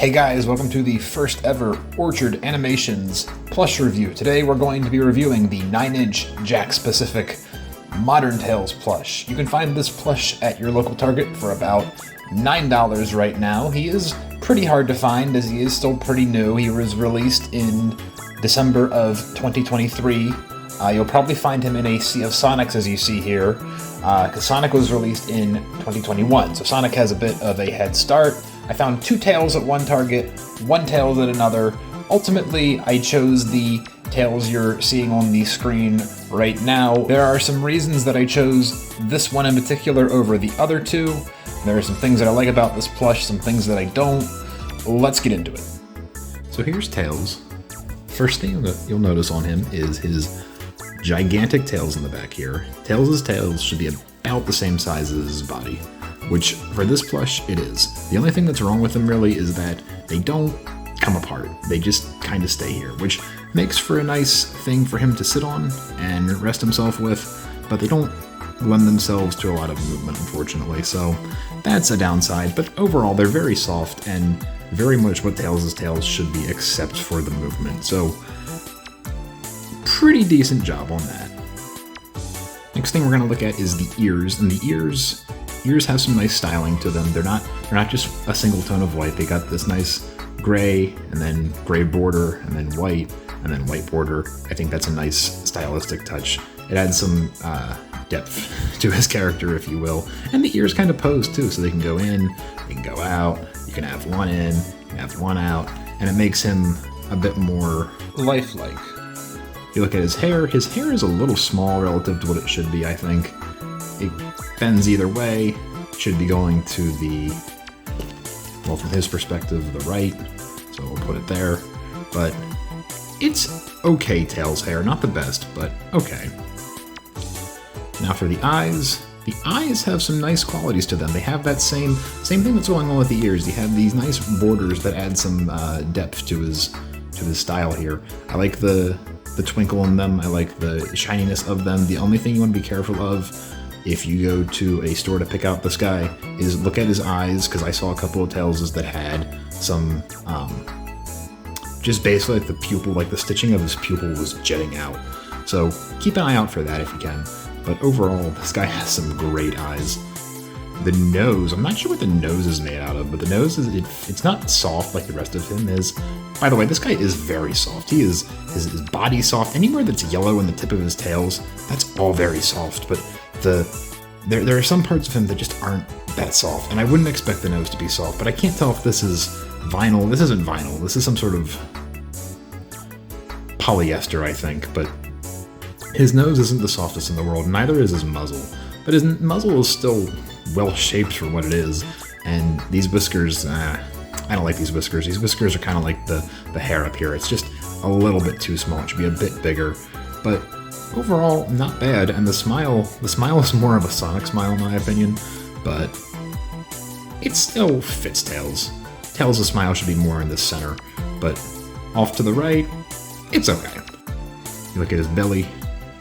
Hey guys, welcome to the first ever Orchard Animations plush review. Today we're going to be reviewing the 9-inch Jakks Pacific Modern Tails plush. You can find this plush at your local Target for about $9 right now. He is pretty hard to find as he is still pretty new. He was released in December of 2023. You'll probably find him in a sea of Sonics as you see here, because Sonic was released in 2021, so Sonic has a bit of a head start. I found 2 tails at one Target, 1 tails at another. Ultimately, I chose the tails you're seeing on the screen right now. There are some reasons that I chose this one in particular over the other 2. There are some things that I like about this plush, some things that I don't. Let's get into it. So here's Tails. First thing you'll notice on him is his gigantic tails in the back here. Tails' tails should be about the same size as his body, which for this plush it is. The only thing that's wrong with them really is that they don't come apart. They just kind of stay here, which makes for a nice thing for him to sit on and rest himself with, but they don't lend themselves to a lot of movement, unfortunately, so that's a downside. But overall, they're very soft and very much what Tails' tails should be, except for the movement, so pretty decent job on that. Next thing we're going to look at is the ears, and the ears have some nice styling to them. They're not just a single tone of white. They got this nice gray, and then gray border, and then white border. I think that's a nice stylistic touch. It adds some depth to his character, if you will. And the ears kind of pose too, so they can go in, they can go out, you can have one in, you can have one out, and it makes him a bit more lifelike. If you look at his hair is a little small relative to what it should be, I think. It bends either way. It should be going to the, well, from his perspective, the right. So we'll put it there. But it's okay Tails hair. Not the best, but okay. Now for the eyes. The eyes have some nice qualities to them. They have that same thing that's going on with the ears. They have these nice borders that add some depth to his style here. I like the twinkle in them. I like the shininess of them. The only thing you want to be careful of if you go to a store to pick out this guy is look at his eyes, because I saw a couple of Tails that had some just basically like the pupil, like the stitching of his pupil was jetting out. So keep an eye out for that if you can. But overall, this guy has some great eyes. The nose, I'm not sure what the nose is made out of, but the nose it's not soft like the rest of him is. By the way, this guy is very soft. His body's soft. Anywhere that's yellow in the tip of his tails, that's all very soft. But there are some parts of him that just aren't that soft, and I wouldn't expect the nose to be soft, but I can't tell if this is vinyl. This isn't vinyl. This is some sort of polyester, I think, but his nose isn't the softest in the world, neither is his muzzle. But his muzzle is still well-shaped for what it is, and these whiskers, I don't like these whiskers. These whiskers are kind of like the hair up here. It's just a little bit too small. It should be a bit bigger, but overall, not bad. And the smile is more of a Sonic smile in my opinion, but it still fits Tails. Tails' smile should be more in the center, but off to the right, it's okay. You look at his belly,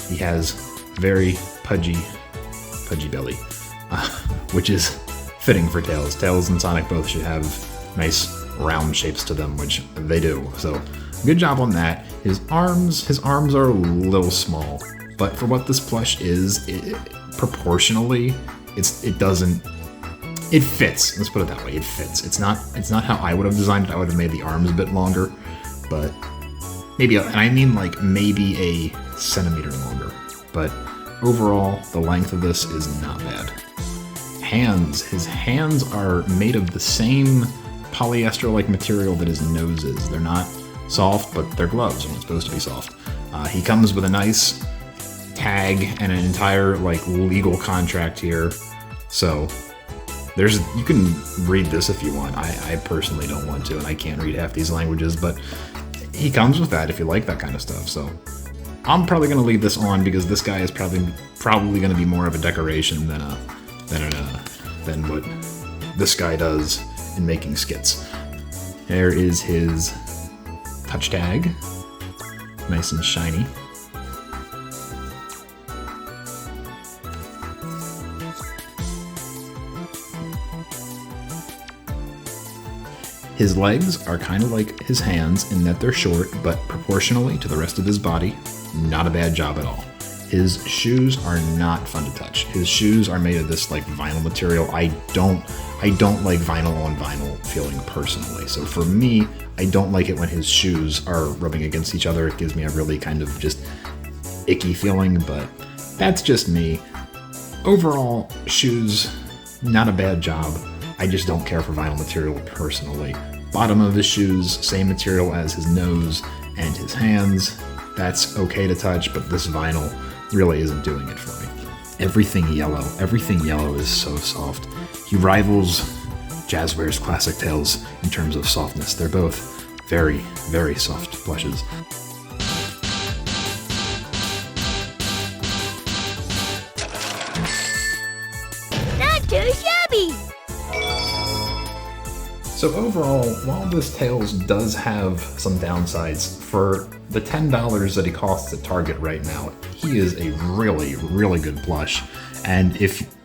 he has very pudgy belly, which is fitting for Tails. Tails and Sonic both should have nice round shapes to them, which they do. So good job on that. His arms are a little small, but for what this plush is, proportionally, it fits. Let's put it that way. It fits. It's not how I would have designed it. I would have made the arms a bit longer, but maybe a centimeter longer. But overall, the length of this is not bad. Hands. His hands are made of the same polyester-like material that his nose is. They're not soft, but they're gloves, and it's supposed to be soft. He comes with a nice tag and an entire legal contract here. So you can read this if you want. I personally don't want to, and I can't read half these languages, but he comes with that if you like that kind of stuff. So I'm probably going to leave this on because this guy is probably going to be more of a decoration than what this guy does in making skits. There is his touch tag, nice and shiny. His legs are kind of like his hands in that they're short, but proportionally to the rest of his body, not a bad job at all. His shoes are not fun to touch. His shoes are made of this like vinyl material. I don't like vinyl on vinyl feeling personally. So for me, I don't like it when his shoes are rubbing against each other. It gives me a really kind of just icky feeling, but that's just me. Overall, shoes, not a bad job. I just don't care for vinyl material personally. Bottom of his shoes, same material as his nose and his hands. That's okay to touch, but this vinyl really isn't doing it for me. Everything yellow is so soft. He rivals Jazzwares Classic Tails in terms of softness. They're both very, very soft plushes. Not too shabby! So overall, while this Tails does have some downsides, for the $10 that he costs at Target right now, he is a really, really good plush. And if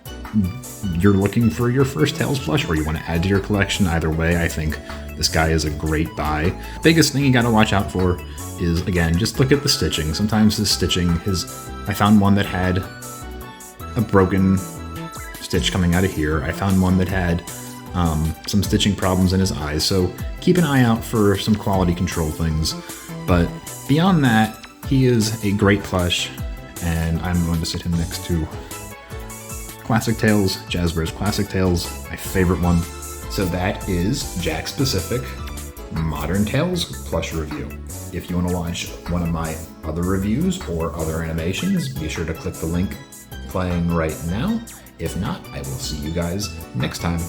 you're looking for your first Tails plush or you want to add to your collection, either way, I think this guy is a great buy. Biggest thing you gotta watch out for is, again, just look at the stitching. Sometimes the stitching I found one that had a broken stitch coming out of here. I found one that had some stitching problems in his eyes, so keep an eye out for some quality control things. But beyond that, he is a great plush, and I'm going to sit him next to Classic Tails, Jazzwares Classic Tails, my favorite one. So that is Jakks Pacific Modern Tails plush review. If you want to watch one of my other reviews or other animations, be sure to click the link playing right now. If not, I will see you guys next time.